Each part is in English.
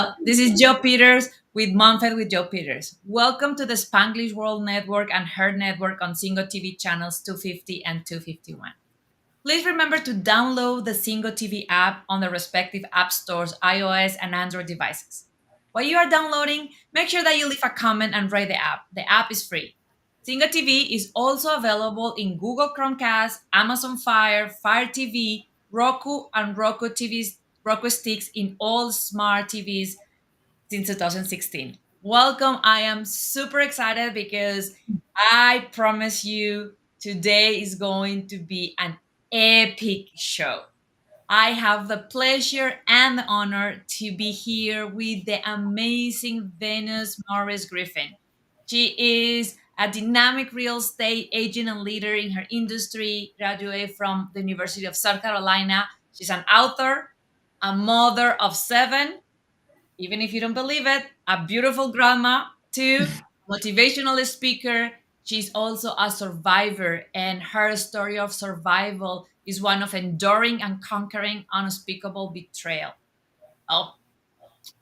Hello, this is Joe Peters with MomFit with Joe Peters. Welcome to the Spanglish World Network and H.E.R Network on Singo TV channels 250 and 251. Please remember to download the Singo TV app on the respective app stores, iOS and Android devices. While you are downloading, make sure that you leave a comment and rate the app. The app is free. Singo TV is also available in Google Chromecast, Amazon Fire TV, Roku, and Roku sticks in all smart TVs since 2016. Welcome. I am super excited because I promise you today is going to be an epic show. I have the pleasure and the honor to be here with the amazing Venus Morris Griffin. She is a dynamic real estate agent and leader in her industry, graduated from the University of South Carolina. She's an author, a mother of seven, even if you don't believe it, a beautiful grandma, two, motivational speaker. She's also a survivor, and her story of survival is one of enduring and conquering unspeakable betrayal. Oh,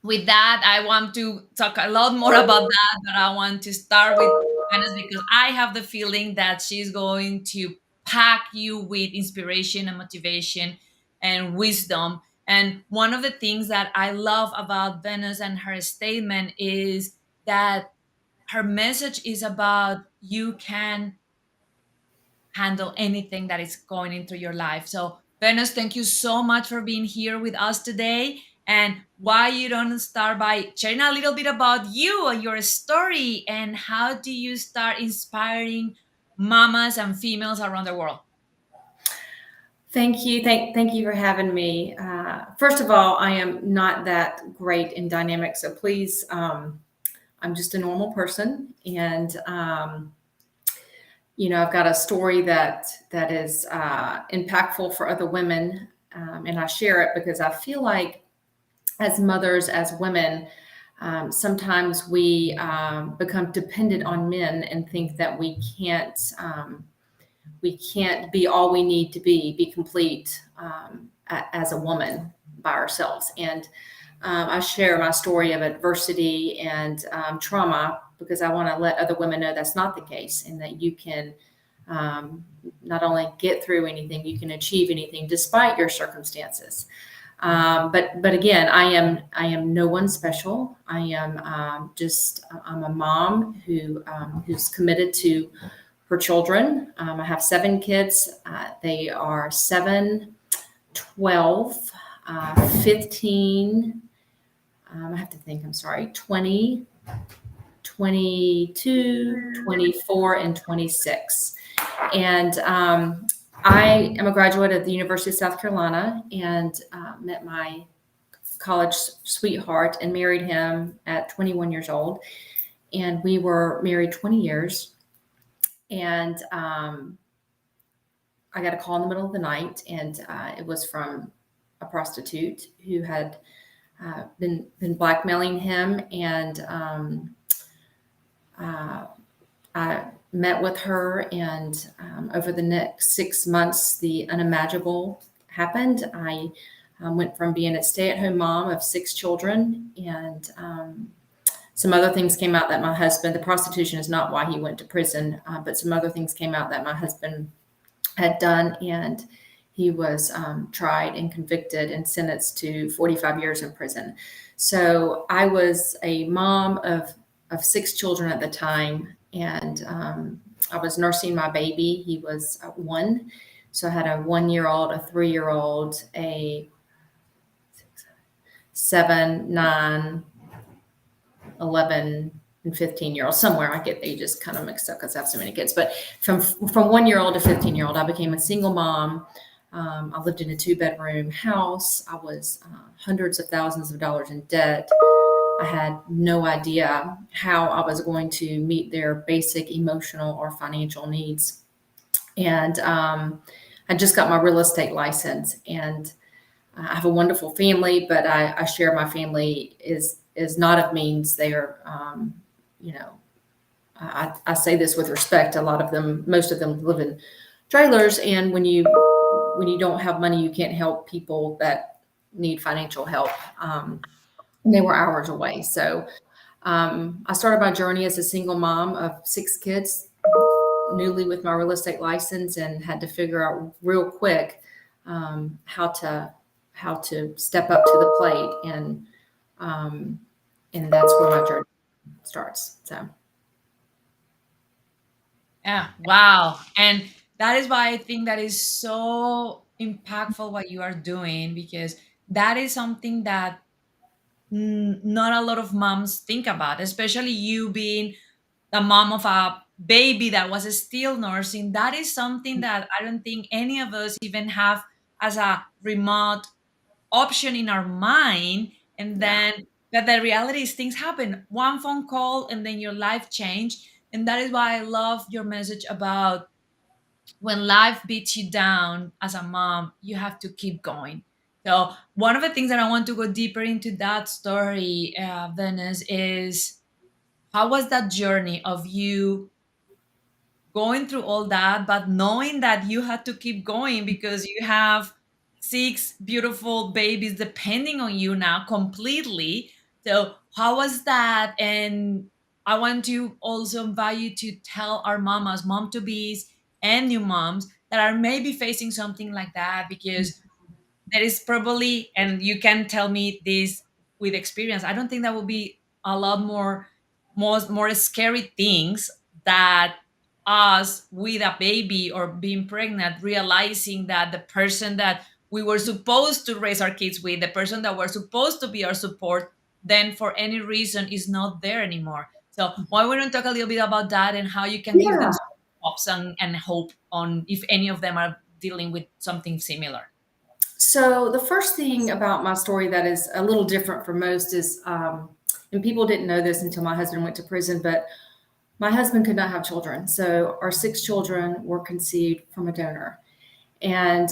with that, I want to talk a lot more about that, but I want to start with Venus because I have the feeling that she's going to pack you with inspiration and motivation and wisdom. And one of the things that I love about Venus and her statement is that her message is about you can handle anything that is going into your life. So, Venus, thank you so much for being here with us today. And why you don't start by sharing a little bit about you and your story and how do you start inspiring mamas and females around the world? Thank you. Thank you for having me. First of all, I am not that great in dynamics, so please, I'm just a normal person, and I've got a story that is impactful for other women, and I share it because I feel like as mothers, as women, sometimes we become dependent on men and think that we can't be all we need to be complete as a woman by ourselves. And I share my story of adversity and trauma because I want to let other women know that's not the case, and that you can not only get through anything, you can achieve anything despite your circumstances. But again, I am no one special. I am I'm a mom who's committed to her children. I have 7 kids. They are 7, 12, 15. I have to think, I'm sorry, 20, 22, 24, and 26. And I am a graduate of the University of South Carolina and met my college sweetheart and married him at 21 years old. And we were married 20 years. And I got a call in the middle of the night, and it was from a prostitute who had been blackmailing him. And I met with her, and over the next 6 months, the unimaginable happened. I went from being a stay-at-home mom of 6 children, and some other things came out that my husband, the prostitution is not why he went to prison, but some other things came out that my husband had done, and he was tried and convicted and sentenced to 45 years in prison. So I was a mom of 6 children at the time, and I was nursing my baby. He was 1. So I had a 1-year-old, a 3-year-old, a 7, 9, 11, and 15-year-old. Somewhere I get ages kind of mixed up because I have so many kids. But from 1-year-old to 15-year-old, I became a single mom. I lived in a 2-bedroom house. I was hundreds of thousands of dollars in debt. I had no idea how I was going to meet their basic emotional or financial needs. And I just got my real estate license, and I have a wonderful family, but I share my family is not of means. They are, I say this with respect. A lot of them, most of them live in trailers. And when you don't have money, you can't help people that need financial help. and they were hours away. So I started my journey as a single mom of 6 kids, newly with my real estate license, and had to figure out real quick how to step up to the plate, um, and that's where my journey starts. So Yeah, wow. And that is why I think that is so impactful what you are doing, because that is something that not a lot of moms think about, especially you being the mom of a baby that was still nursing. That is something that I don't think any of us even have as a remote option in our mind. And yeah, then that the reality is things happen, one phone call and then your life changed. And that is why I love your message about when life beats you down as a mom, you have to keep going. So one of the things that I want to go deeper into that story, Venice, is how was that journey of you going through all that, but knowing that you had to keep going because you have six beautiful babies depending on you now completely. So, how was that? And I want to also invite you to tell our mamas, mom to bees, and new moms that are maybe facing something like that, because there is probably, and you can tell me this with experience, I don't think that will be a lot more scary things that us with a baby or being pregnant, realizing that the person that we were supposed to raise our kids with, the person that were supposed to be our support, then for any reason is not there anymore. So why we don't talk a little bit about that and how you can give them yeah. some hopes and hope on if any of them are dealing with something similar. So the first thing about my story that is a little different from most is, and people didn't know this until my husband went to prison, but my husband could not have children. So our 6 children were conceived from a donor. And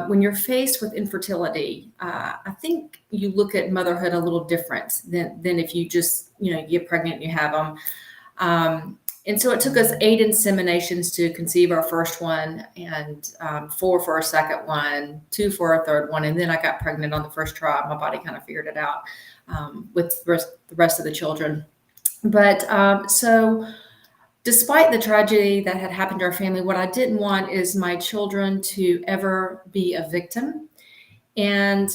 when you're faced with infertility, I think you look at motherhood a little different than if you just, you get pregnant and you have them. And so it took us 8 inseminations to conceive our first one, and 4 for our second one, 2 for our third one. And then I got pregnant on the first try. My body kind of figured it out with the rest of the children. But so despite the tragedy that had happened to our family, what I didn't want is my children to ever be a victim. And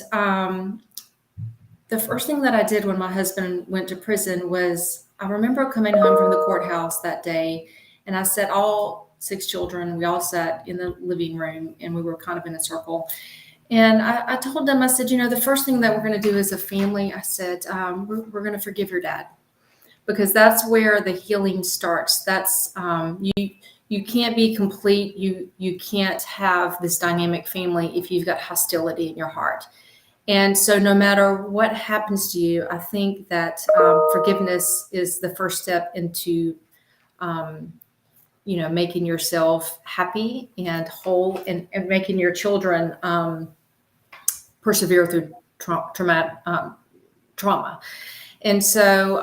the first thing that I did when my husband went to prison was I remember coming home from the courthouse that day, and I sat all 6 children, we all sat in the living room, and we were kind of in a circle. And I told them, I said, the first thing that we're going to do as a family, I said, we're going to forgive your dad, because that's where the healing starts. That's you can't be complete. You can't have this dynamic family if you've got hostility in your heart. And so, no matter what happens to you, I think that forgiveness is the first step into, um, making yourself happy and whole, and making your children persevere through trauma. And so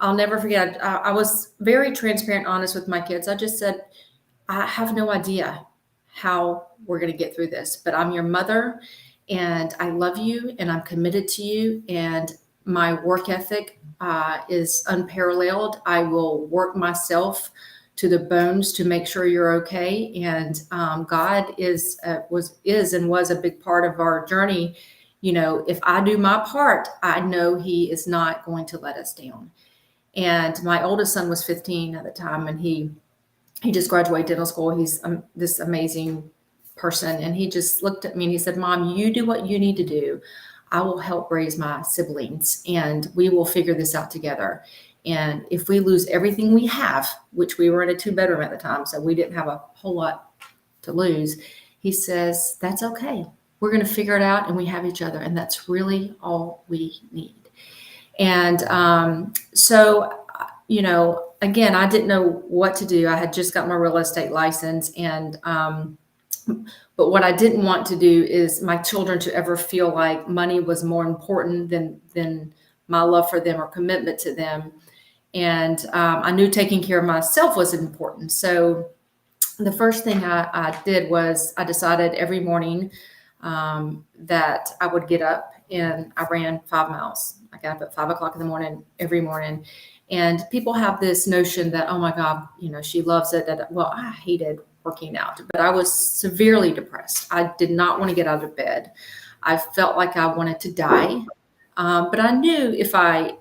I'll never forget, I was very transparent, honest with my kids. I just said, I have no idea how we're going to get through this, but I'm your mother, and I love you, and I'm committed to you. And my work ethic is unparalleled. I will work myself to the bones to make sure you're okay. And God is a big part of our journey. If I do my part, I know He is not going to let us down. And my oldest son was 15 at the time, and he just graduated dental school. He's this amazing person. And he just looked at me and he said, Mom, you do what you need to do. I will help raise my siblings, and we will figure this out together. And if we lose everything we have, which we were in a 2-bedroom at the time, so we didn't have a whole lot to lose, he says, that's okay. We're going to figure it out, and we have each other. And that's really all we need. And so, again, I didn't know what to do. I had just got my real estate license. And, but what I didn't want to do is my children to ever feel like money was more important than my love for them or commitment to them. And I knew taking care of myself was important. So the first thing I did was I decided every morning that I would get up and I ran 5 miles. I got up at 5 o'clock in the morning every morning. And people have this notion that, oh my God, she loves it. That, well, I hated working out, but I was severely depressed. I did not want to get out of bed. I felt like I wanted to die. But I knew if I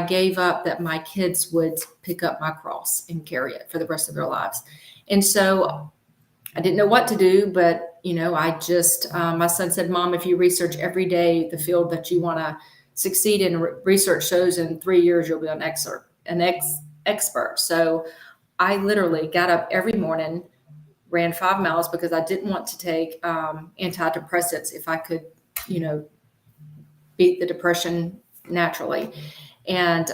gave up, that my kids would pick up my cross and carry it for the rest of their lives. And so I didn't know what to do, but I just my son said, "Mom, if you research every day the field that you want to succeed in, research shows in 3 years you'll be an expert." So I literally got up every morning, ran 5 miles because I didn't want to take antidepressants if I could, you know, beat the depression naturally. And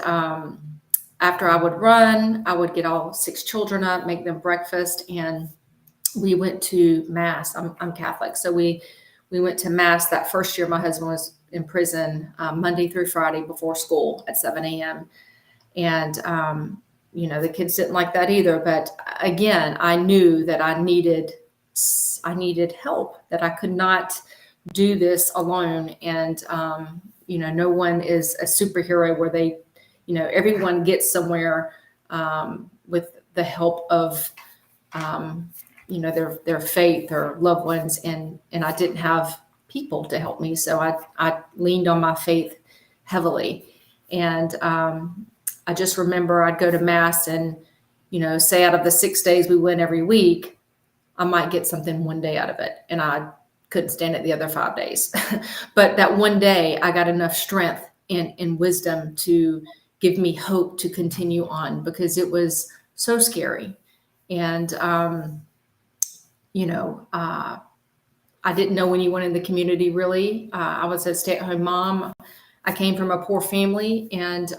after I would run, I would get all 6 children up, make them breakfast, and we went to mass. I'm Catholic, so we went to mass that first year. My husband was in prison, Monday through Friday before school at 7 a.m. And the kids didn't like that either. But again, I knew that I needed help. That I could not do this alone. And no one is a superhero where everyone gets somewhere with the help of their faith or loved ones, and I didn't have people to help me, so I leaned on my faith heavily. And I just remember I'd go to mass, and say out of the 6 days we went every week, I might get something one day out of it, and I couldn't stand it the other 5 days. But that one day I got enough strength and wisdom to give me hope to continue on, because it was so scary. And I didn't know anyone in the community really. I was a stay-at-home mom. I came from a poor family, and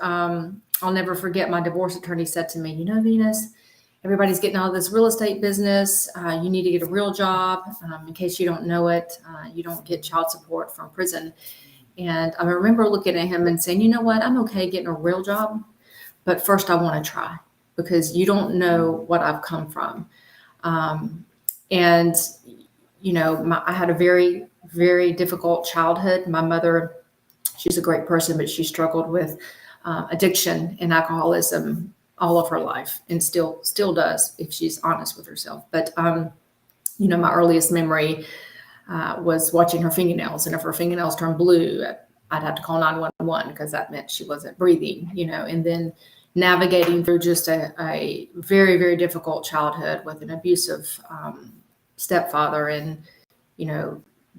I'll never forget, my divorce attorney said to me, Venus, everybody's getting out of this real estate business. You need to get a real job. In case you don't know it, you don't get child support from prison. And I remember looking at him and saying, you know what, I'm okay getting a real job, but first I want to try, because you don't know what I've come from. And I had a very, very difficult childhood. My mother, she's a great person, but she struggled with addiction and alcoholism all of her life, and still does, if she's honest with herself. But my earliest memory was watching her fingernails, and if her fingernails turned blue, I'd have to call 911, because that meant she wasn't breathing. And then navigating through just a very, very difficult childhood with an abusive stepfather, and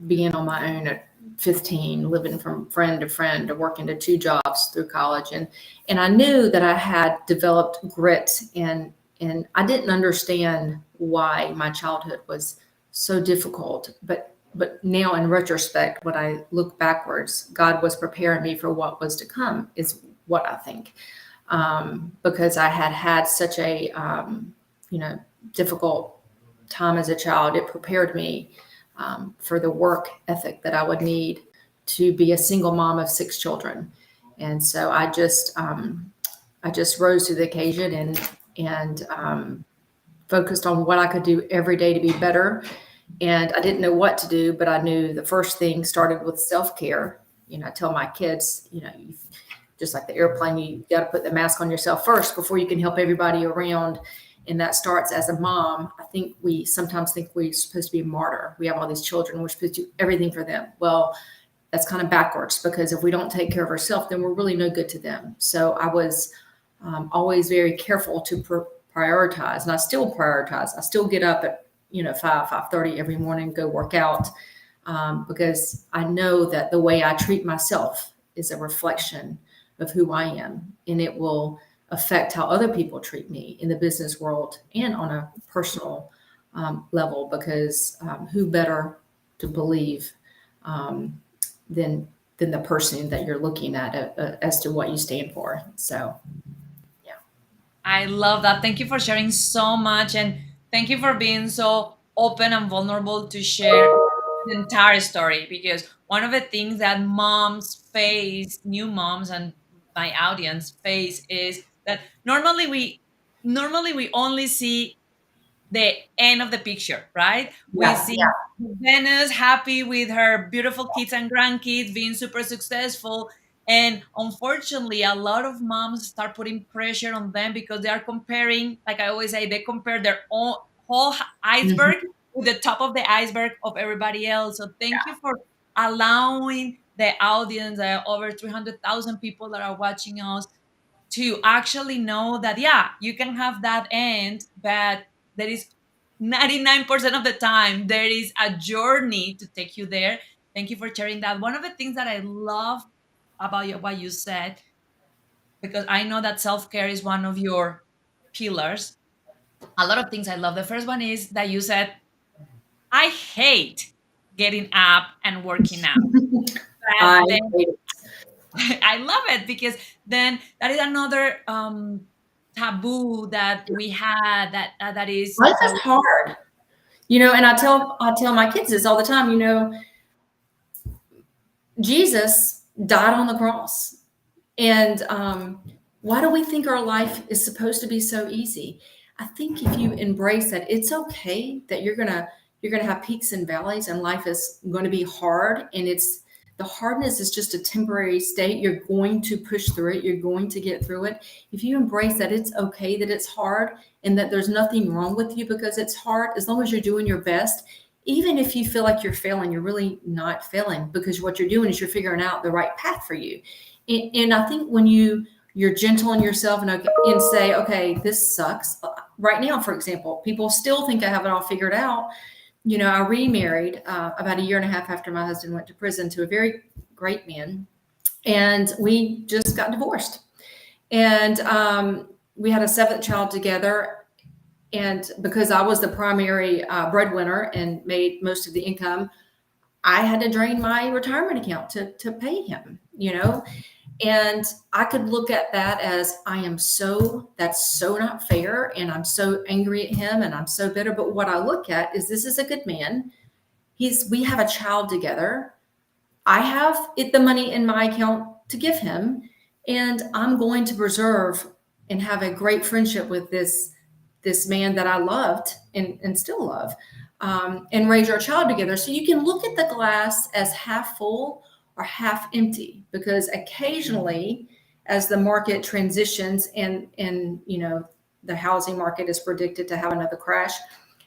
being on my own at 15, living from friend to friend, to working to 2 jobs through college. And I knew that I had developed grit, and I didn't understand why my childhood was so difficult. But now, in retrospect, when I look backwards, God was preparing me for what was to come, is what I think. Because I had such a difficult time as a child, it prepared me for the work ethic that I would need to be a single mom of 6 children. And so I just rose to the occasion, and focused on what I could do every day to be better. And I didn't know what to do, but I knew the first thing started with self-care. I tell my kids, just like the airplane, you got to put the mask on yourself first before you can help everybody around. And that starts as a mom. I think we sometimes think we're supposed to be a martyr. We have all these children, we're supposed to do everything for them. Well, that's kind of backwards, because if we don't take care of ourselves, then we're really no good to them. So I was always very careful to prioritize, and I still prioritize. I still get up at 5:30 every morning, go work out, because I know that the way I treat myself is a reflection of who I am, and it will affect how other people treat me in the business world and on a personal level, because who better to believe than the person that you're looking at as to what you stand for. So, yeah. I love that. Thank you for sharing so much, and thank you for being so open and vulnerable to share the entire story, because one of the things that moms face, new moms and my audience face, is that normally we only see the end of the picture, right? We Yeah, see Venus happy with her beautiful kids and grandkids, being super successful. And unfortunately, a lot of moms start putting pressure on them because they are comparing, like I always say, they compare their own whole yeah. iceberg with the top of the iceberg of everybody else. So thank you for allowing the audience, over 300,000 people that are watching us, to actually know that, yeah, you can have that end, but there is 99% of the time there is a journey to take you there. Thank you for sharing that. One of the things that I love about what you said, because I know that self-care is one of your pillars, a lot of things I love. The first one is that you said, I hate getting up and working out. I But then hate it. I love it, because then that is another taboo that we had, that is Life is that hard, and I tell my kids this all the time. Jesus died on the cross. And why do we think our life is supposed to be so easy? I think if you embrace that, it's okay that you're gonna have peaks and valleys, and life is going to be hard. And it's the hardness is just a temporary state. You're going to push through it. You're going to get through it. If you embrace that, it's okay that it's hard, and that there's nothing wrong with you because it's hard. As long as you're doing your best, even if you feel like you're failing, you're really not failing, because what you're doing is you're figuring out the right path for you. And I think when you're gentle on yourself, and say, okay, this sucks. Right now, for example, people still think I have it all figured out. I remarried about a year and a half after my husband went to prison, to a very great man, and we just got divorced. And we had a seventh child together. And because I was the primary breadwinner and made most of the income, I had to drain my retirement account to pay him. And I could look at that as, that's so not fair. And I'm so angry at him and I'm so bitter. But what I look at is, this is a good man. We have a child together. I have the money in my account to give him, and I'm going to preserve and have a great friendship with this man that I loved and still love, and raise our child together. So you can look at the glass as half full or half empty, because occasionally, as the market transitions, and the housing market is predicted to have another crash,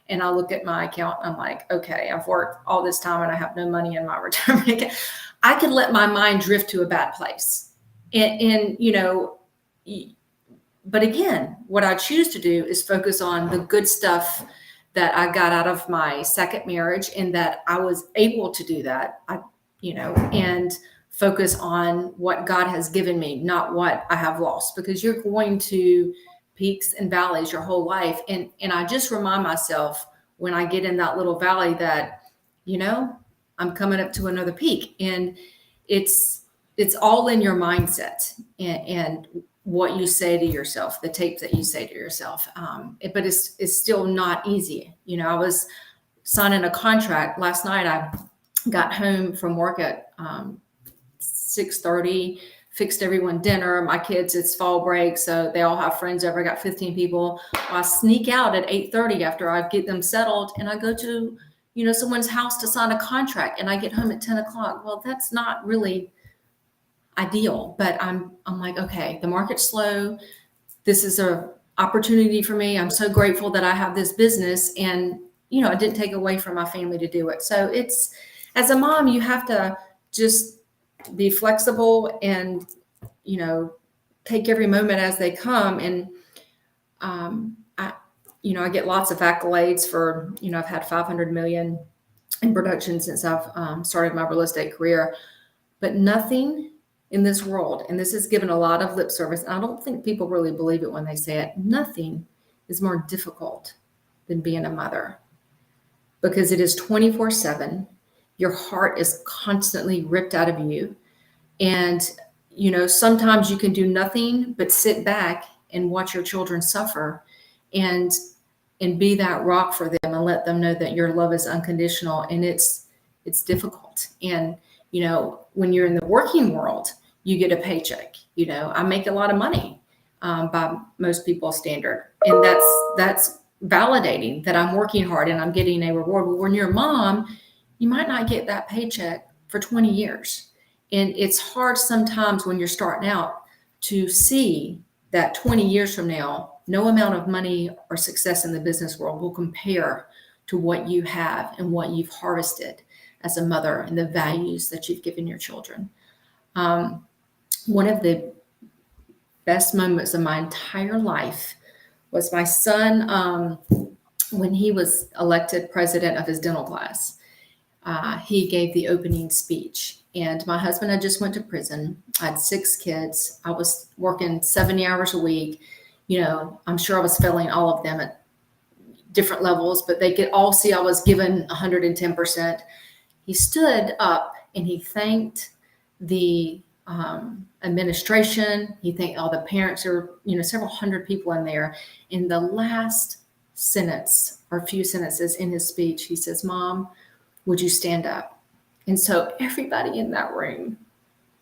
and I look at my account, I'm like, okay, I've worked all this time and I have no money in my retirement account. I could let my mind drift to a bad place. And but again, what I choose to do is focus on the good stuff that I got out of my second marriage, and that I was able to do that. And focus on what God has given me, not what I have lost, because you're going to peaks and valleys your whole life. And I just remind myself, when I get in that little valley, that, I'm coming up to another peak. And it's all in your mindset, and what you say to yourself, the tape that you say to yourself. But it's still not easy. I was signing a contract last night. I got home from work at 6:30, fixed everyone dinner. My kids, it's fall break, so they all have friends over. I got 15 people. Well, I sneak out at 8:30 after I get them settled, and I go to someone's house to sign a contract, and I get home at 10 o'clock. Well, that's not really ideal, but I'm like, okay, the market's slow. This is a opportunity for me. I'm so grateful that I have this business, and it didn't take away from my family to do it. So it's, as a mom, you have to just be flexible, and take every moment as they come. And I get lots of accolades for, I've had 500 million in production since I've started my real estate career, but nothing in this world, and this is given a lot of lip service, and I don't think people really believe it when they say it, nothing is more difficult than being a mother, because it is 24/7. Your heart is constantly ripped out of you. And, sometimes you can do nothing but sit back and watch your children suffer, and be that rock for them, and let them know that your love is unconditional. And it's difficult. And, when you're in the working world, you get a paycheck. I make a lot of money by most people's standard. And that's validating that I'm working hard and I'm getting a reward. But when you're a mom, you might not get that paycheck for 20 years. And it's hard sometimes when you're starting out to see that 20 years from now, no amount of money or success in the business world will compare to what you have and what you've harvested as a mother and the values that you've given your children. One of the best moments of my entire life was my son, when he was elected president of his dental class. He gave the opening speech, and my husband had just went to prison. I had 6 kids. I was working 70 hours a week. I'm sure I was failing all of them at different levels, but they could all see I was giving 110%. He stood up and he thanked the administration. He thanked all the parents. There were, several hundred people in there. In the last sentence or few sentences in his speech, he says, "Mom, would you stand up?" And so everybody in that room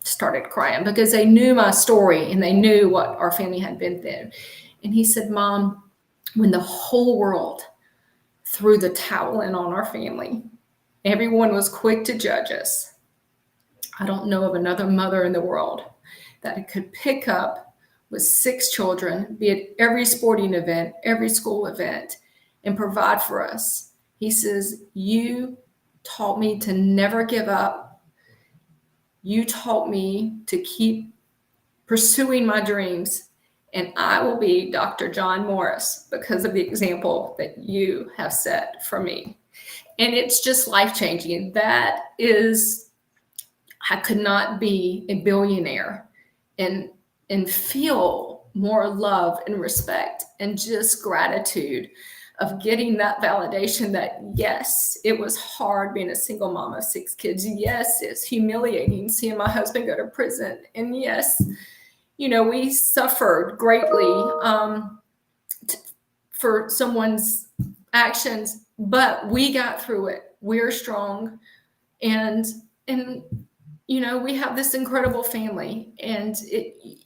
started crying because they knew my story and they knew what our family had been through. And he said, "Mom, when the whole world threw the towel in on our family, everyone was quick to judge us. I don't know of another mother in the world that could pick up with 6 children, be at every sporting event, every school event, and provide for us." He says, "You taught me to never give up. You taught me to keep pursuing my dreams, and I will be Dr. John Morris because of the example that you have set for me." And it's just life-changing. That is, I could not be a billionaire and feel more love and respect and just gratitude of getting that validation that, yes, it was hard being a single mom of 6 kids. Yes, it's humiliating seeing my husband go to prison. And yes, we suffered greatly for someone's actions, but we got through it. We're strong. And we have this incredible family, and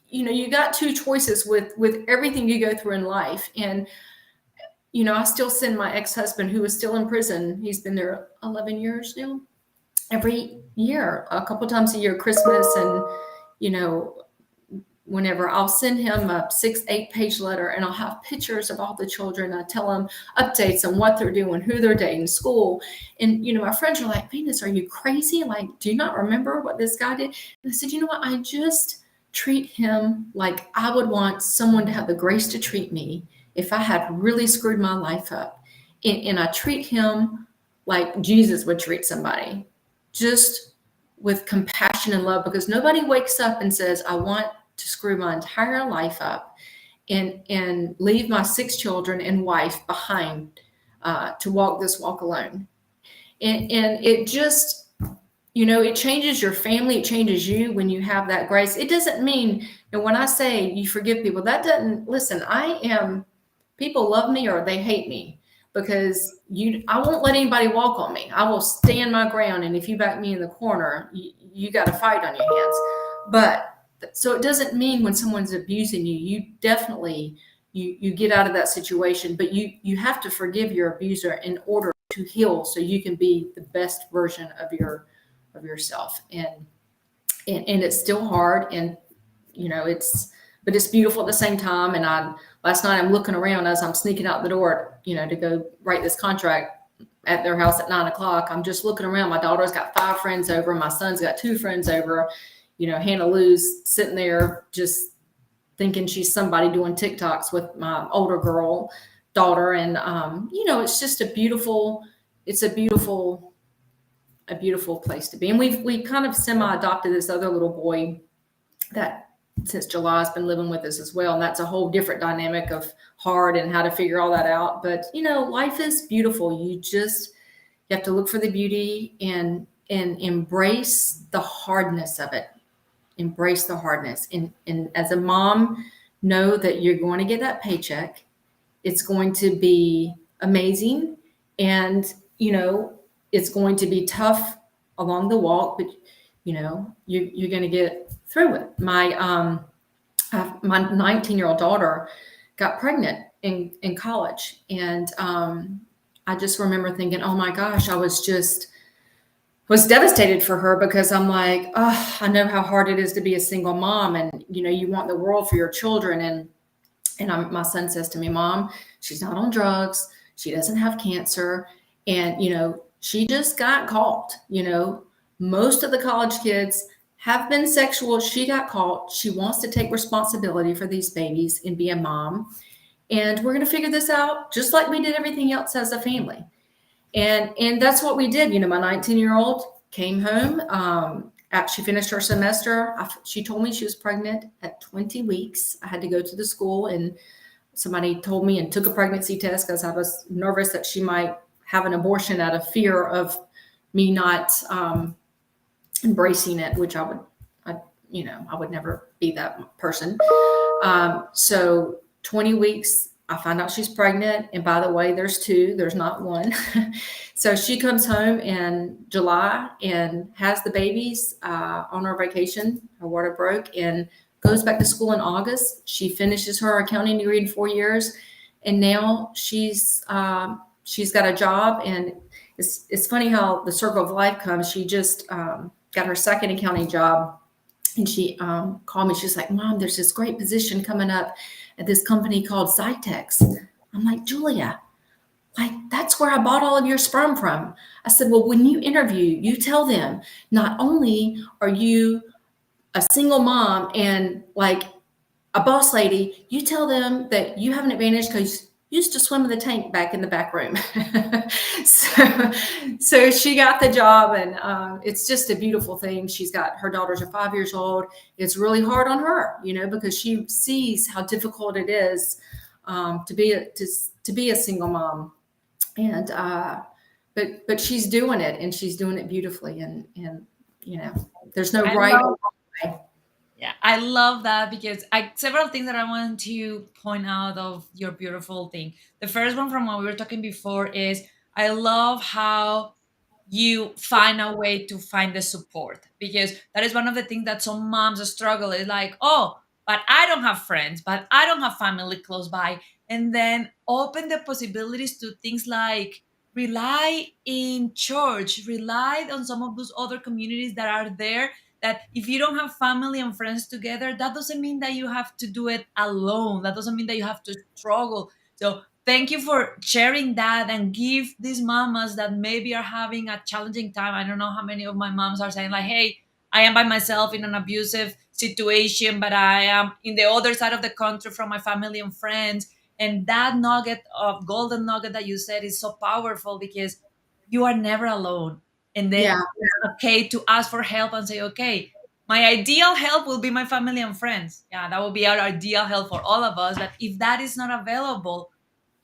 you got 2 choices with everything you go through in life. And I still send my ex-husband, who is still in prison. He's been there 11 years now. Every year, a couple times a year, Christmas and whenever, I'll send him a 6-8 page letter, and I'll have pictures of all the children. I tell them updates on what they're doing, who they're dating, school. And, my friends are like, "Venus, are you crazy? Like, do you not remember what this guy did?" And I said, "You know what? I just treat him like I would want someone to have the grace to treat me if I had really screwed my life up. And I treat him like Jesus would treat somebody, just with compassion and love, because nobody wakes up and says, I want to screw my entire life up and leave my 6 children and wife behind to walk this walk alone." And it just, it changes your family. It changes you when you have that grace. It doesn't mean, and when I say you forgive people, that doesn't, listen, people love me or they hate me, because I won't let anybody walk on me. I will stand my ground. And if you back me in the corner, you got a fight on your hands. But so it doesn't mean when someone's abusing you, you definitely, you get out of that situation, but you have to forgive your abuser in order to heal, so you can be the best version of yourself. And it's still hard, and but it's beautiful at the same time. And last night I'm looking around as I'm sneaking out the door, to go write this contract at their house at 9:00. I'm just looking around. My daughter's got 5 friends over. My son's got 2 friends over. Hannah Lou's sitting there just thinking she's somebody doing TikToks with my older daughter. And, it's just a beautiful place to be. And we kind of semi-adopted this other little boy that since July has been living with us as well. And that's a whole different dynamic of hard and how to figure all that out. But, life is beautiful. You have to look for the beauty and embrace the hardness of it. Embrace the hardness. And as a mom, know that you're going to get that paycheck. It's going to be amazing. And, it's going to be tough along the walk, but, you're going to get through it. My 19-year-old daughter got pregnant in college. And I just remember thinking, oh my gosh, was devastated for her because I'm like, oh, I know how hard it is to be a single mom, and you want the world for your children. And my son says to me, Mom, she's not on drugs, she doesn't have cancer, and she just got caught. Most of the college kids have been sexual. She got caught. She wants to take responsibility for these babies and be a mom, and we're going to figure this out just like we did everything else as a family. And that's what we did. My 19-year-old came home. After she finished her semester, she told me she was pregnant at 20 weeks. I had to go to the school, and somebody told me and took a pregnancy test because I was nervous that she might have an abortion out of fear of me not embracing it, which I would never be that person. So 20 weeks, I find out she's pregnant. And by the way, there's two, there's not one. So she comes home in July and has the babies on her vacation. Her water broke and goes back to school in August. She finishes her accounting degree in 4 years. And now she's got a job. And it's funny how the circle of life comes. She just got her second accounting job, and she called me. She's like, Mom, there's this great position coming up at this company called Cytex. I'm like, Julia, like, that's where I bought all of your sperm from. I said, well, when you interview, you tell them not only are you a single mom and like a boss lady, you tell them that you have an advantage because you used to swim in the tank back in the back room. so, so she got the job, and it's just a beautiful thing. She's got, her daughters are 5 years old. It's really hard on her, because she sees how difficult it is to be a single mom, and but she's doing it, and she's doing it beautifully, and there's no I right or love wrong way. Yeah, I love that because I several things that I want to point out of your beautiful thing. The first one from what we were talking before is I love how you find a way to find the support, because that is one of the things that some moms struggle is like, oh, but I don't have friends, but I don't have family close by. And then open the possibilities to things like rely in church, rely on some of those other communities that are there, that if you don't have family and friends together, that doesn't mean that you have to do it alone. That doesn't mean that you have to struggle. So thank you for sharing that, and give these mamas that maybe are having a challenging time. I don't know how many of my moms are saying like, hey, I am by myself in an abusive situation, but I am in the other side of the country from my family and friends. And that nugget of golden nugget that you said is so powerful, because you are never alone. And then Yeah, it's okay to ask for help and say, okay, my ideal help will be my family and friends. Yeah, that will be our ideal help for all of us. But if that is not available,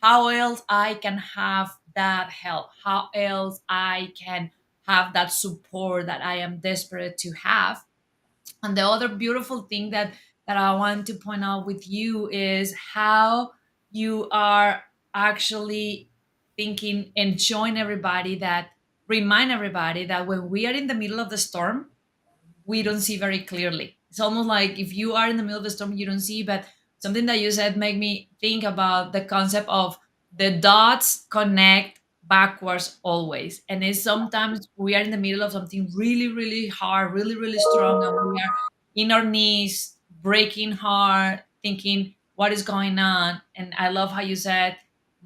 how else I can have that help? How else I can have that support that I am desperate to have? And the other beautiful thing that I want to point out with you is how you are actually thinking and showing everybody that, remind everybody that when we are in the middle of the storm, we don't see very clearly. It's almost like if you are in the middle of the storm, you don't see. But something that you said made me think about the concept of the dots connect backwards always. And it's sometimes we are in the middle of something really, really hard, really, really strong, and we are in our knees, breaking hard, thinking, what is going on? And I love how you said,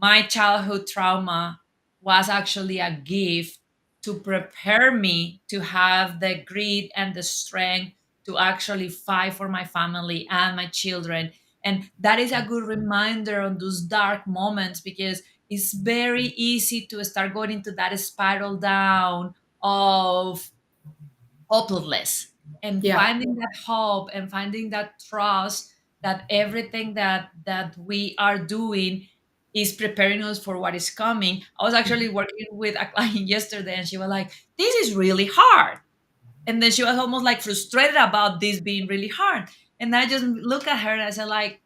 my childhood trauma was actually a gift to prepare me to have the grit and the strength to actually fight for my family and my children. And that is a good reminder on those dark moments, because it's very easy to start going into that spiral down of hopeless, and yeah, finding that hope and finding that trust that everything that we are doing is preparing us for what is coming. I was actually working with a client yesterday, and she was like, this is really hard. And then she was almost like frustrated about this being really hard. And I just look at her and I said like,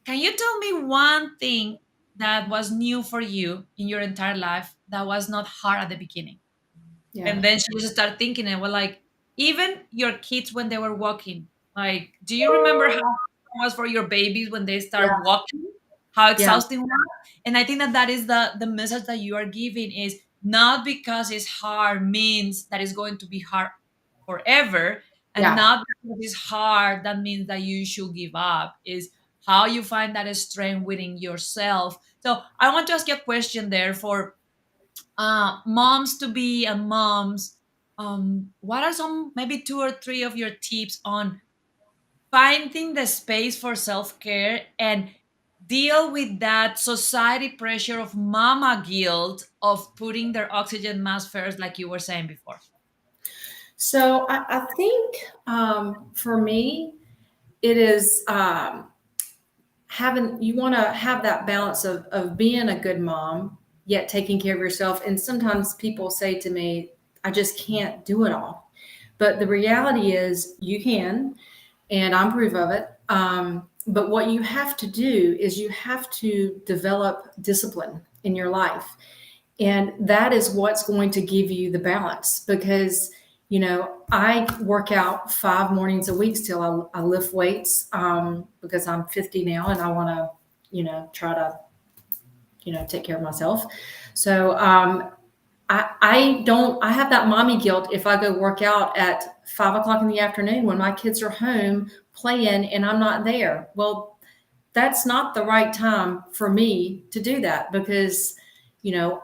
can you tell me one thing that was new for you in your entire life that was not hard at the beginning? yeah, And then she just started thinking, and we're like, even your kids when they were walking, like, do you remember how it was for your babies when they yeah. start walking? how Yeah. exhausting was. And I think that that is the message that you are giving is not because it's hard means that it's going to be hard forever, and Yeah. not because it's hard that means that you should give up. Is how you find that strength within yourself. So I want to ask you a question there for moms to be and moms. What are some maybe two or three of your tips on finding the space for self-care and deal with that society pressure of mama guilt of putting their oxygen mask first, like you were saying before? So I think for me, it is having, you want to have that balance of being a good mom, yet taking care of yourself. And sometimes people say to me, I just can't do it all. But the reality is you can, and I'm proof of it. But what you have to do is you have to develop discipline in your life. And that is what's going to give you the balance because, I work out 5 mornings a week still. I lift weights because I'm 50 now and I want to, try to, take care of myself. So I have that mommy guilt if I go work out at 5 o'clock in the afternoon when my kids are home playing and I'm not there. Well, that's not the right time for me to do that because, you know,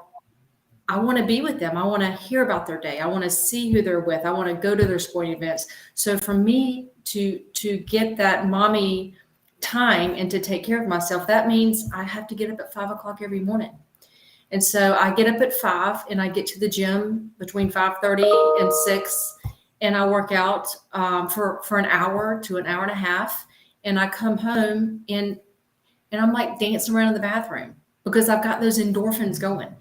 I want to be with them. I want to hear about their day. I want to see who they're with. I want to go to their sporting events. So for me to get that mommy time and to take care of myself, that means I have to get up at 5 o'clock every morning. And so I get up at 5 and I get to the gym between 5:30 and 6, and I work out for an hour to an hour and a half. And I come home and I'm like dancing around in the bathroom because I've got those endorphins going.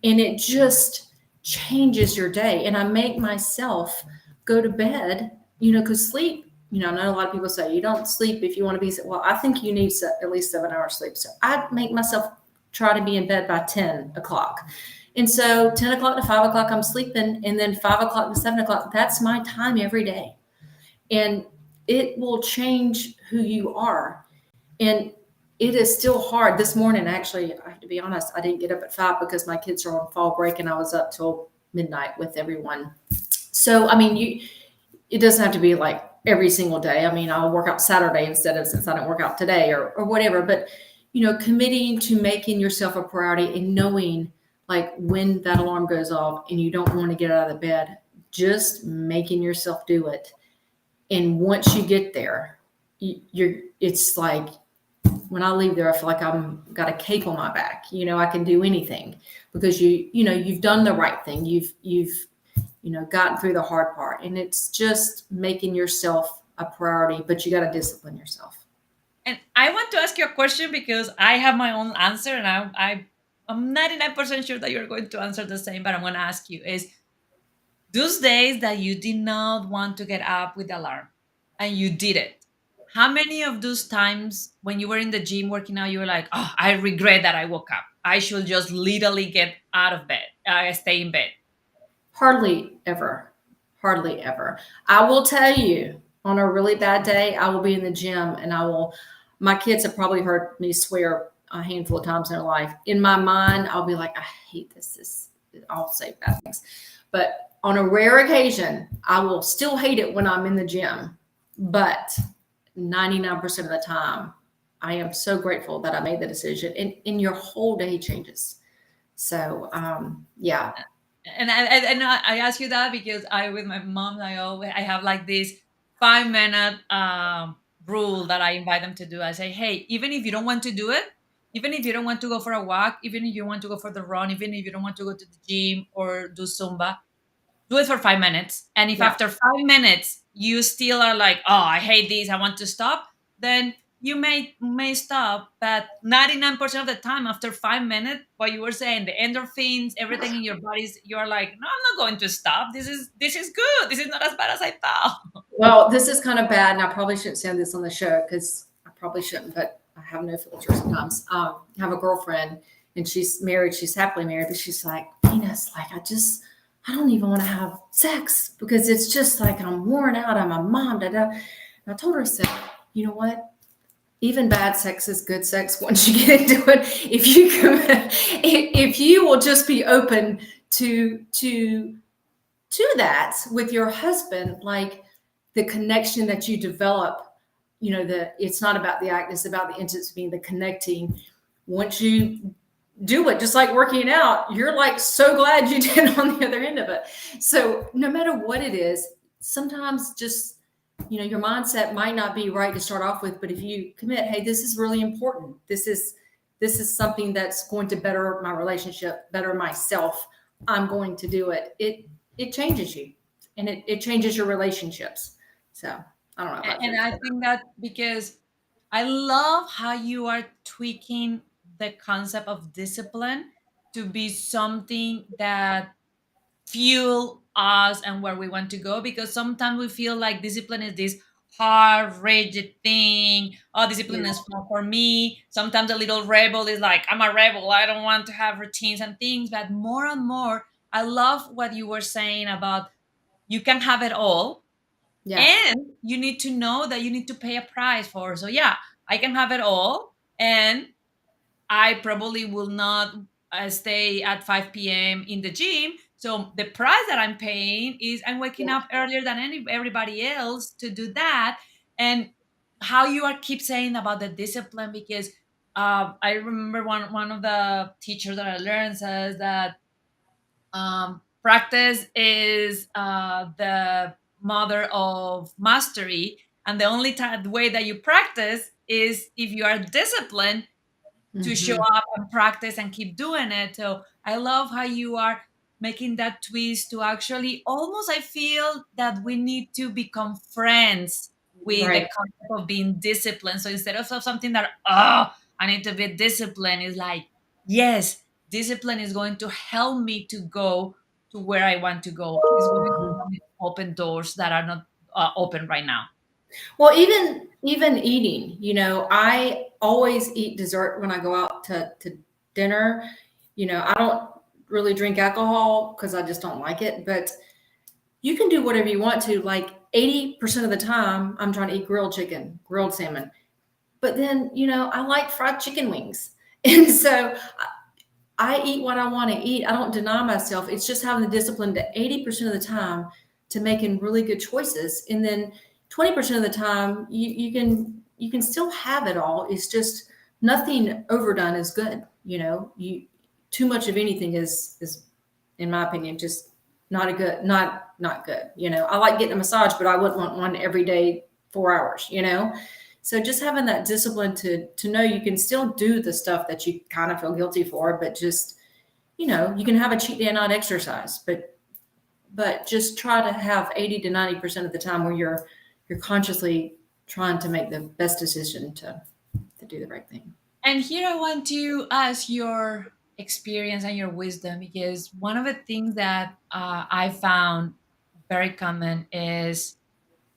And it just changes your day. And I make myself go to bed, because sleep, I know a lot of people say you don't sleep if you want to be, well, I think you need at least 7 hours sleep. So I make myself try to be in bed by 10 o'clock. And so 10 o'clock to 5 o'clock, I'm sleeping. And then 5 o'clock to 7 o'clock, that's my time every day. And it will change who you are. And it is still hard. This morning, actually, I have to be honest, I didn't get up at 5 because my kids are on fall break and I was up till midnight with everyone. So, I mean, it doesn't have to be like every single day. I mean, I'll work out Saturday instead of, since I didn't work out today or whatever. But, committing to making yourself a priority and knowing like when that alarm goes off and you don't want to get out of the bed, just making yourself do it. And once you get there, it's like, when I leave there, I feel like I'm got a cape on my back. I can do anything because you've done the right thing. You've gotten through the hard part, and it's just making yourself a priority. But you got to discipline yourself. And I want to ask you a question because I have my own answer, and I'm 99% sure that you're going to answer the same. But I'm going to ask you is those days that you did not want to get up with the alarm and you did it. How many of those times when you were in the gym working out, you were like, oh, I regret that I woke up. I should just literally get out of bed, stay in bed. Hardly ever. Hardly ever. I will tell you, on a really bad day, I will be in the gym and my kids have probably heard me swear a handful of times in their life. In my mind, I'll be like, I hate this. I'll say bad things. But on a rare occasion, I will still hate it when I'm in the gym. But 99% of the time, I am so grateful that I made the decision, and your whole day changes. So, yeah. And I ask you that because I with my mom I have like this 5 minute rule that I invite them to do. I say, hey, even if you don't want to do it, even if you don't want to go for a walk, even if you want to go for the run, even if you don't want to go to the gym or do Zumba, do it for 5 minutes. And if Yeah. after 5 minutes you still are like, oh, I hate this, I want to stop, then you may stop. But 99% of the time, after 5 minutes, what you were saying, the endorphins, everything in your bodies, you're like, no, I'm not going to stop. This is good. This is not as bad as I thought. Well, this is kind of bad, and I probably shouldn't say this on the show because I probably shouldn't, but I have no filter sometimes. I have a girlfriend, and she's married. She's happily married, but she's like, Venus, like, I don't even want to have sex because it's just like I'm worn out. I'm a mom. Da, da. And I told her, I said, you know what? even bad sex is good sex once you get into it. If you if you will just be open to that with your husband, like the connection that you develop, it's not about the act, it's about the intimacy, the connecting. Once you do it, just like working out, you're like so glad you did on the other end of it. So no matter what it is, sometimes just, your mindset might not be right to start off with, but if you commit, hey, this is really important. This is something that's going to better my relationship, better myself. I'm going to do it. It changes you, and it changes your relationships. So I don't know about And yours. I think that because I love how you are tweaking the concept of discipline to be something that fuel us and where we want to go, because sometimes we feel like discipline is this hard rigid thing. Oh, discipline Yeah, is not for me. Sometimes a little rebel is like, I'm a rebel, I don't want to have routines and things. But more and more, I love what you were saying about you can have it all, yeah, and you need to know that you need to pay a price for. So yeah, I can have it all, and I probably will not stay at 5 p.m. in the gym. So the price that I'm paying is I'm waking yeah. up earlier than everybody else to do that. And how you are keep saying about the discipline, because I remember one of the teachers that I learned says that practice is the mother of mastery, and the only way that you practice is if you are disciplined to show Hmm. up and practice and keep doing it. So I love how you are making that twist to actually almost, I feel that we need to become friends with the Right. concept of being disciplined. So instead of something that, oh, I need to be disciplined, is like, yes, discipline is going to help me to go to where I want to go. It's going to help me open doors that are not open right now. Well, even eating, I always eat dessert when I go out to dinner. I don't really drink alcohol because I just don't like it, but you can do whatever you want to. Like 80% of the time, I'm trying to eat grilled chicken, grilled salmon. But then, I like fried chicken wings. And so I eat what I want to eat. I don't deny myself. It's just having the discipline to 80% of the time to making really good choices. And then 20% of the time you can still have it all. It's just nothing overdone is good. You too much of anything is in my opinion just not a good not good. I like getting a massage, but I wouldn't want one every day 4 hours. So just having that discipline to know you can still do the stuff that you kind of feel guilty for, but just you can have a cheat day and not exercise, but just try to have 80 to 90% of the time where you're consciously trying to make the best decision to do the right thing. And here I want to ask your experience and your wisdom, because one of the things that I found very common is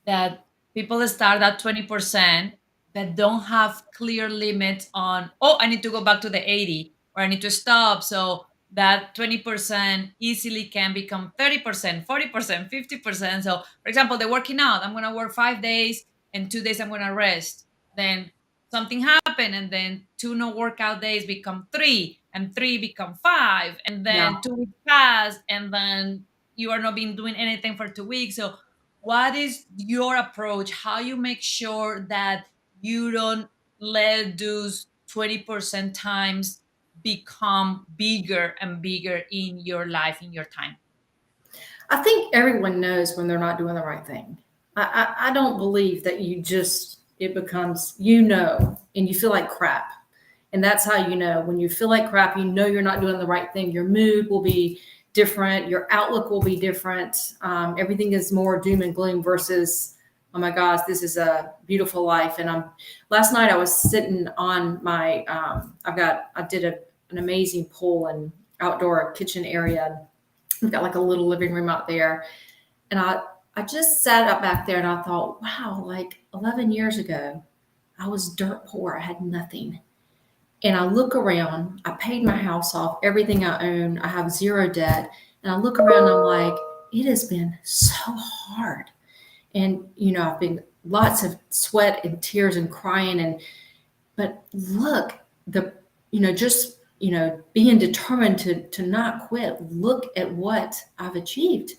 that people start at 20% that don't have clear limits on, oh, I need to go back to the 80 or I need to stop. So that 20% easily can become 30%, 40%, 50%. So for example, they're working out, I'm going to work 5 days and 2 days I'm going to rest. Then something happened, and then two no workout days become three, and three become five, and Yeah. then 2 weeks pass, and then you are not been doing anything for 2 weeks. So what is your approach, how you make sure that you don't let those 20% times become bigger and bigger in your life, in your time? I think everyone knows when they're not doing the right thing. I don't believe that it becomes, and you feel like crap. And that's how you know. When you feel like crap, you're not doing the right thing. Your mood will be different. Your outlook will be different. Everything is more doom and gloom versus, oh my gosh, this is a beautiful life. And last night I was sitting on my, I did an amazing pool and outdoor kitchen area. We've got like a little living room out there. And I just sat up back there and I thought, wow, like 11 years ago, I was dirt poor. I had nothing. And I look around, I paid my house off, everything I own, I have zero debt. And I look around and I'm like, it has been so hard. And, I've been lots of sweat and tears and crying. But look, the just being determined to not quit. Look at what I've achieved,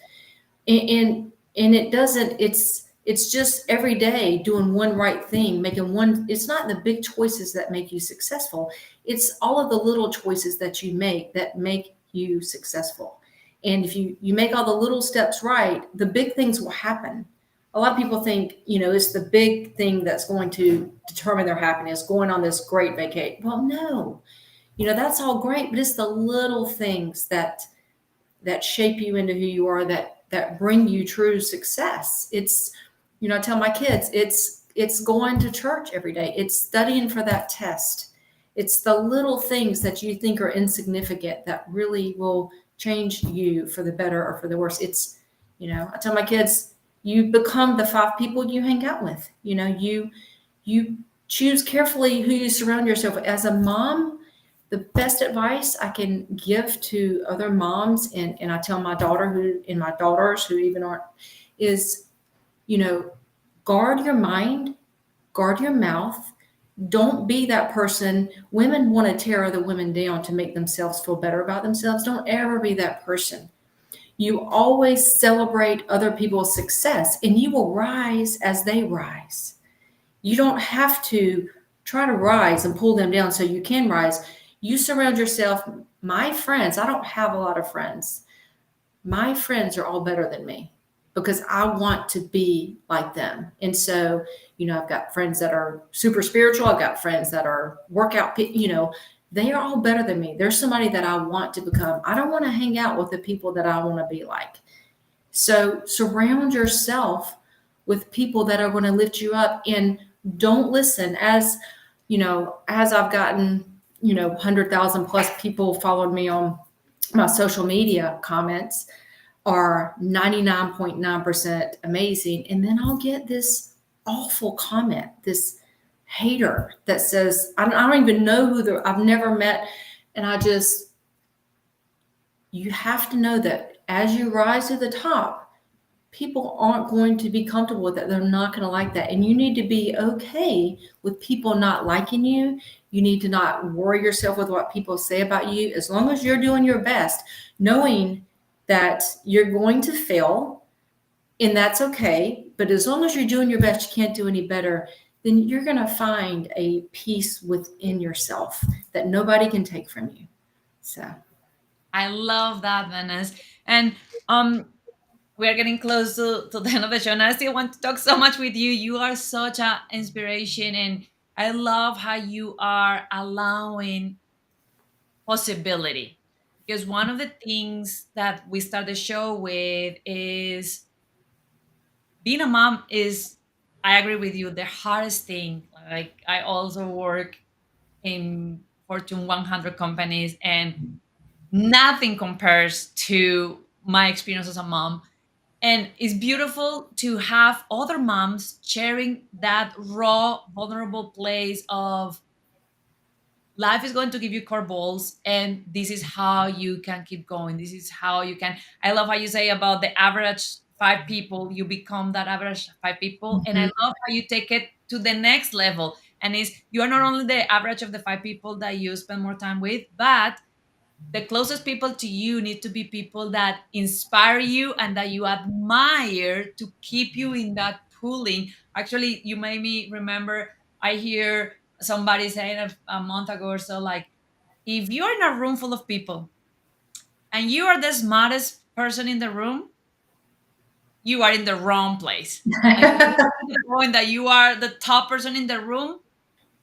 and it doesn't. It's just every day doing one right thing, making one. It's not the big choices that make you successful. It's all of the little choices that make you successful. And if you make all the little steps right, the big things will happen. A lot of people think, it's the big thing that's going to determine their happiness, going on this great vacation. Well, no, that's all great, but it's the little things that shape you into who you are, that bring you true success. It's, I tell my kids, it's going to church every day. It's studying for that test. It's the little things that you think are insignificant that really will change you for the better or for the worse. It's, I tell my kids, you become the 5 people you hang out with. You choose carefully who you surround yourself with. As a mom, the best advice I can give to other moms, and I tell my daughter who and my daughters who even aren't, is, you know, guard your mind, guard your mouth. Don't be that person. Women want to tear other women down to make themselves feel better about themselves. Don't ever be that person. You always celebrate other people's success, and you will rise as they rise. You don't have to try to rise and pull them down so you can rise. You surround yourself. My friends, I don't have a lot of friends. My friends are all better than me because I want to be like them. And so, I've got friends that are super spiritual. I've got friends that are they are all better than me. There's somebody that I want to become. I don't want to hang out with the people that I want to be like. So surround yourself with people that are going to lift you up, and don't listen. As I've gotten, 100,000 plus people followed me on my social media, comments are 99.9% amazing. And then I'll get this awful comment, this hater that says, I don't even know I've never met. And you have to know that as you rise to the top, people aren't going to be comfortable with that. They're not going to like that. And you need to be okay with people not liking you. You need to not worry yourself with what people say about you. As long as you're doing your best, knowing that you're going to fail, and that's okay. But as long as you're doing your best, you can't do any better, then you're going to find a peace within yourself that nobody can take from you. So. I love that, Venice. And we're getting close to the end of the show, and I still want to talk so much with you. You are such an inspiration, and I love how you are allowing possibility. Because one of the things that we start the show with is being a mom is, I agree with you, the hardest thing. Like, I also work in Fortune 100 companies, and nothing compares to my experience as a mom. And it's beautiful to have other moms sharing that raw, vulnerable place of life is going to give you curveballs, and this is how you can keep going. This is how you can. I love how you say about the average 5 people, you become that average 5 people. And I Mhm. love how you take it to the next level. And is you are not only the average of the 5 people that you spend more time with, but the closest people to you need to be people that inspire you and that you admire to keep you in that pulling. Actually, you made me remember, I hear somebody saying a month ago or so, like, if you're in a room full of people and you are the smartest person in the room, you are in the wrong place. And if you get to the point that you are the top person in the room,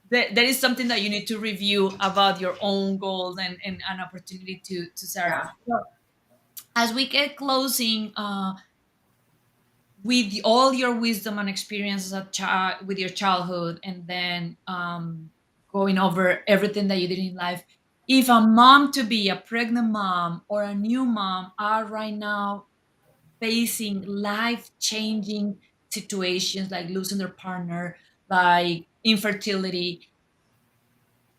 there is something that you need to review about your own goals and an opportunity to serve. Yeah. So as we get closing, with all your wisdom and experience as a child, with your childhood, and then going over everything that you did in life, if a mom to be, a pregnant mom or a new mom, are right now facing life changing situations like losing their partner, like infertility,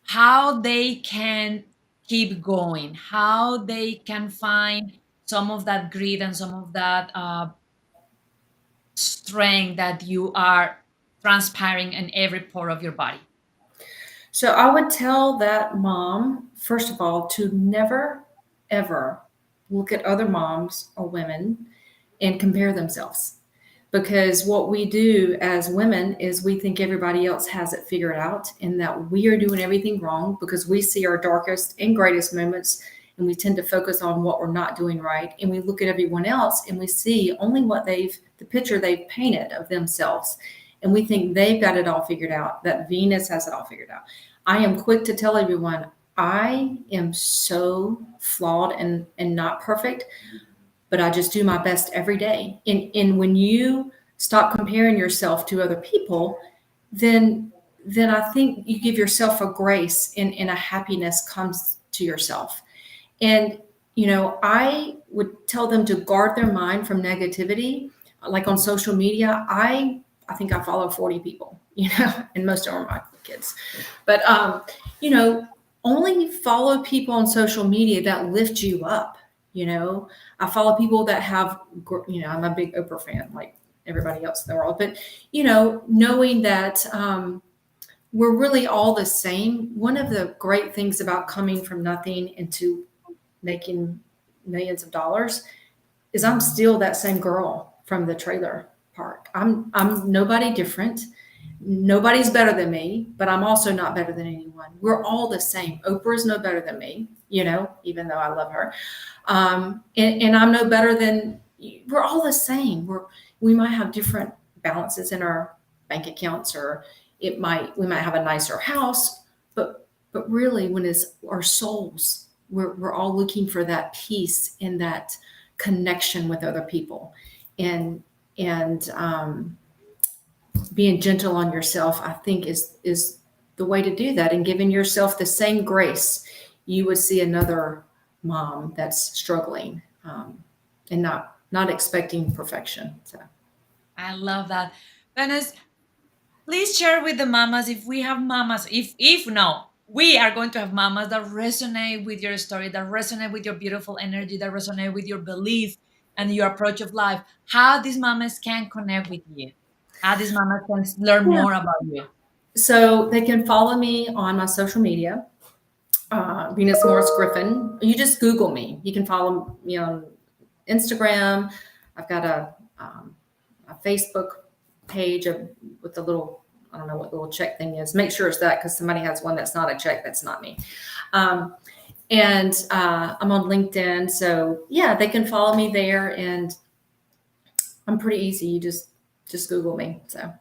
how they can keep going, how they can find some of that grit and some of that strength that you are transpiring in every pore of your body. So I would tell that mom, first of all, to never, ever look at other moms or women and compare themselves. Because what we do as women is we think everybody else has it figured out and that we are doing everything wrong because we see our darkest and greatest moments and we tend to focus on what we're not doing right. And we look at everyone else and we see only the picture they've painted of themselves. And we think they've got it all figured out, that Venus has it all figured out. I am quick to tell everyone I am so flawed and not perfect, but I just do my best every day. And when you stop comparing yourself to other people, then I think you give yourself a grace and a happiness comes to yourself. And I would tell them to guard their mind from negativity. Like on social media, I think I follow 40 people, and most of them are my kids. But you know, only follow people on social media that lift you up. I follow people that have, I'm a big Oprah fan, like everybody else in the world. But knowing that we're really all the same. One of the great things about coming from nothing into making millions of dollars is I'm still that same girl from the trailer park. I'm nobody different. Nobody's better than me, but I'm also not better than anyone. We're all the same. Oprah's no better than me, even though I love her. And I'm no better than, we're all the same. We might have different balances in our bank accounts, or we might have a nicer house, but really when it's our souls, we're all looking for that peace and that connection with other people. And being gentle on yourself, I think is the way to do that, and giving yourself the same grace you would see another mom that's struggling, and not expecting perfection. So I love that. Venice, please share with the mamas, if we have mamas, if no, we are going to have mamas that resonate with your story, that resonate with your beautiful energy, that resonate with your belief and your approach of life. How these mamas can connect with you, how these mamas can learn yeah. more about you. So they can follow me on my social media, Venus Morris Griffin. You just Google me. You can follow me on Instagram. I've got a Facebook page with the little, I don't know what the little check thing is. Make sure it's that, because somebody has one that's not a check. That's not me. Um, and I'm on LinkedIn. So yeah, they can follow me there, and I'm pretty easy. You just Google me. So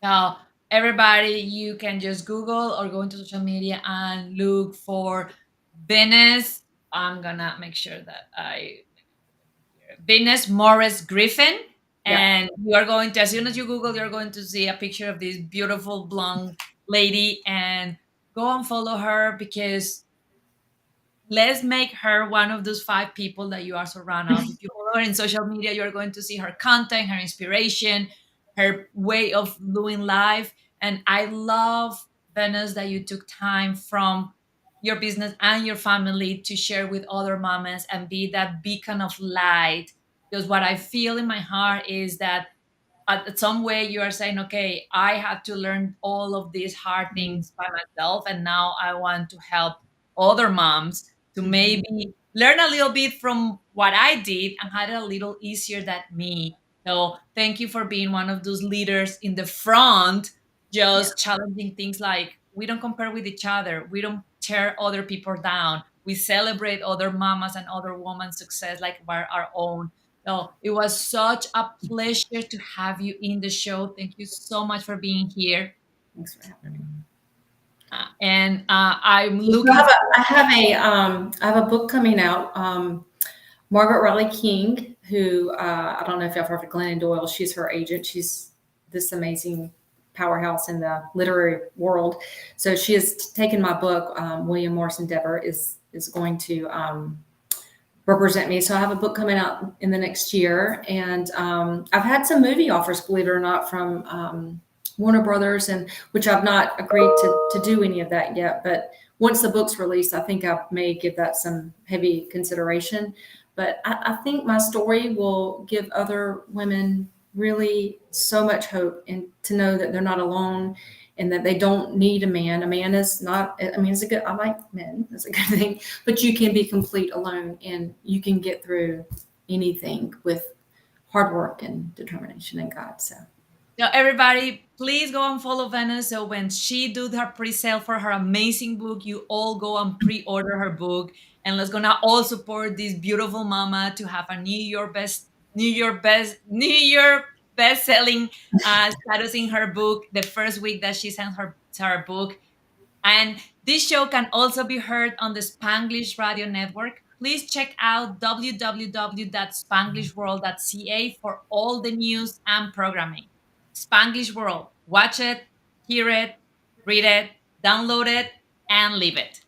Now, everybody, you can just Google or go into social media and look for Venus. I'm gonna make sure that I Venus Morris Griffin. yeah, And you are going to, as soon as you Google, you're going to see a picture of this beautiful blonde lady, and go and follow her, because let's make her one of those 5 people that you are surrounded of. If you follow her in social media, you're going to see her content, her inspiration, her way of doing life. And I love, Venice, that you took time from your business and your family to share with other mamas and be that beacon of light. Because what I feel in my heart is that at some way you are saying, okay, I had to learn all of these hard Mhm. things by myself, and now I want to help other moms to Mhm. maybe learn a little bit from what I did and had it a little easier than me. So thank you for being one of those leaders in the front, Yeah, just challenging things like, we don't compare with each other, we don't tear other people down, we celebrate other mamas and other women's success like we're our own. So it was such a pleasure to have you in the show. Thank you so much for being here. thanks for having me. And I'm So looking I have a book coming out. Margaret Riley King, who I don't know if y'all heard of Glennon Doyle. She's her agent. She's this amazing powerhouse in the literary world. So she has taken my book. William Morrison Dever is going to represent me. So I have a book coming out in the next year, and I've had some movie offers, believe it or not, from Warner Brothers, and which I've not agreed to do any of that yet. But once the book's released, I think I may give that some heavy consideration. But I think my story will give other women really so much hope, and to know that they're not alone, and that they don't need a man. A man is not, I mean, it's a good, I like men, it's a good thing, but you can be complete alone and you can get through anything with hard work and determination in God. So, So everybody, please go and follow Venice. So when she do her pre-sale for her amazing book, you all go and pre-order her book. And let's gonna all support this beautiful mama to have a New York best selling status in her book the first week that she sent her book. And this show can also be heard on the Spanglish Radio Network. Please check out www.spanglishworld.ca for all the news and programming. Spanglish World. Watch it, hear it, read it, download it, and live it.